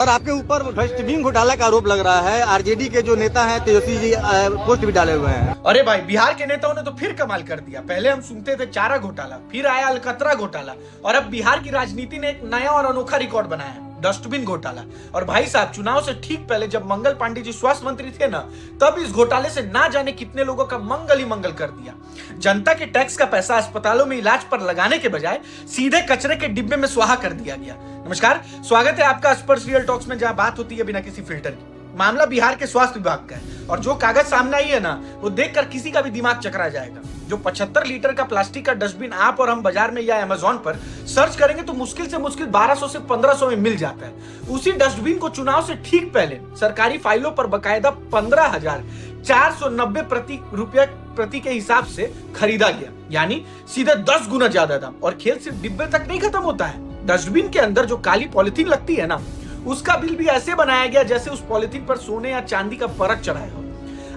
और आपके ऊपर डस्टबिन घोटाला का आरोप लग रहा है। आरजेडी के जो नेता हैं तेजस्वी जी पोस्ट भी डाले हुए हैं। अरे भाई, बिहार के नेताओं ने तो फिर कमाल कर दिया। पहले हम सुनते थे चारा घोटाला, फिर आया अलकतरा घोटाला, और अब बिहार की राजनीति ने एक नया और अनोखा रिकॉर्ड बनाया है, डस्टबिन घोटाला। और भाई साहब, चुनाव से ठीक पहले जब मंगल पांडे जी स्वास्थ्य मंत्री थे ना, तब इस घोटाले से ना जाने कितने लोगों का मंगल ही मंगल कर दिया। जनता के टैक्स का पैसा अस्पतालों में इलाज पर लगाने के बजाय सीधे कचरे के डिब्बे में स्वाहा कर दिया गया। नमस्कार, स्वागत है आपका स्पर्श रियल टॉक्स में, जहां बात होती है बिना किसी फिल्टर की। मामला बिहार के स्वास्थ्य विभाग का है, और जो कागज सामने आई है ना, वो देखकर किसी का भी दिमाग चकरा जाएगा। जो 75 लीटर का प्लास्टिक का डस्टबिन आप और हम बाजार में या अमेज़न पर सर्च करेंगे तो मुश्किल से मुश्किल 1200 से 1500 में मिल जाता है। उसी डस्टबिन को चुनाव से ठीक पहले सरकारी फाइलों पर बकायदा 15,490 रुपए प्रति के हिसाब से खरीदा गया, यानी सीधे 10 गुना ज्यादा दाम। और खेल सिर्फ डिब्बे तक नहीं खत्म होता है, डस्टबिन के अंदर जो काली पॉलिथीन लगती है ना, उसका बिल भी ऐसे बनाया गया जैसे उस पॉलिथीन पर सोने या चांदी का परत चढ़ाया हो।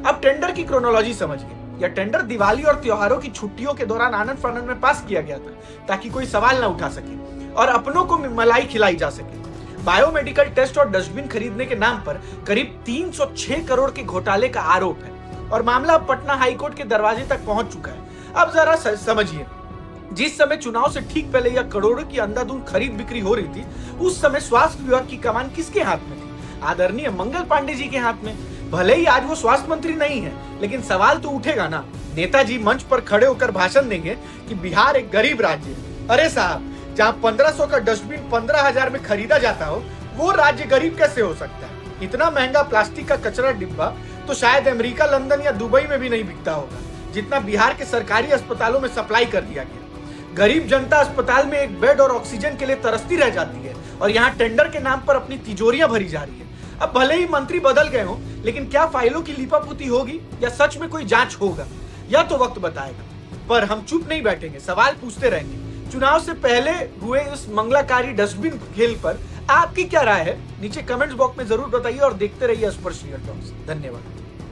अब टेंडर की क्रोनोलॉजी समझिए। यह टेंडर दिवाली और त्योहारों की छुट्टियों के दौरान आनंद फानंद में पास किया गया था, ताकि कोई सवाल ना उठा सके और अपनों को मलाई खिलाई जा सके। बायोमेडिकल टेस्ट और डस्टबिन खरीदने के नाम पर करीब 306 करोड़ के घोटाले का आरोप है, और मामला पटना हाईकोर्ट के दरवाजे तक पहुंच चुका है। अब जरा समझिए, जिस समय चुनाव से ठीक पहले यह करोड़ों की अंधाधुंध खरीद बिक्री हो रही थी, उस समय स्वास्थ्य विभाग की कमान किसके हाथ में थी? आदरणीय मंगल पांडे जी के हाथ में। भले ही आज वो स्वास्थ्य मंत्री नहीं है, लेकिन सवाल तो उठेगा ना। नेताजी मंच पर खड़े होकर भाषण देंगे कि बिहार एक गरीब राज्य है। अरे साहब, जहां 1500 का डस्टबिन 15,000 में खरीदा जाता हो, वो राज्य गरीब कैसे हो सकता है? इतना महंगा प्लास्टिक का कचरा डिब्बा तो शायद अमेरिका, लंदन या दुबई में भी नहीं बिकता होगा, जितना बिहार के सरकारी अस्पतालों में सप्लाई कर दिया गया। गरीब जनता अस्पताल में एक बेड और ऑक्सीजन के लिए तरसती रह जाती है, और यहाँ टेंडर के नाम पर अपनी तिजोरियां भरी जा रही है। अब भले ही मंत्री बदल गए हो, लेकिन क्या फाइलों की लिपापोती होगी या सच में कोई जांच होगा, यह तो वक्त बताएगा। पर हम चुप नहीं बैठेंगे, सवाल पूछते रहेंगे। चुनाव से पहले हुए इस मंगलाकारी डस्टबिन खेल पर आपकी क्या राय है? नीचे कमेंट्स बॉक्स में जरूर बताइए, और देखते रहिए स्पर्श रियल टॉक्स। धन्यवाद।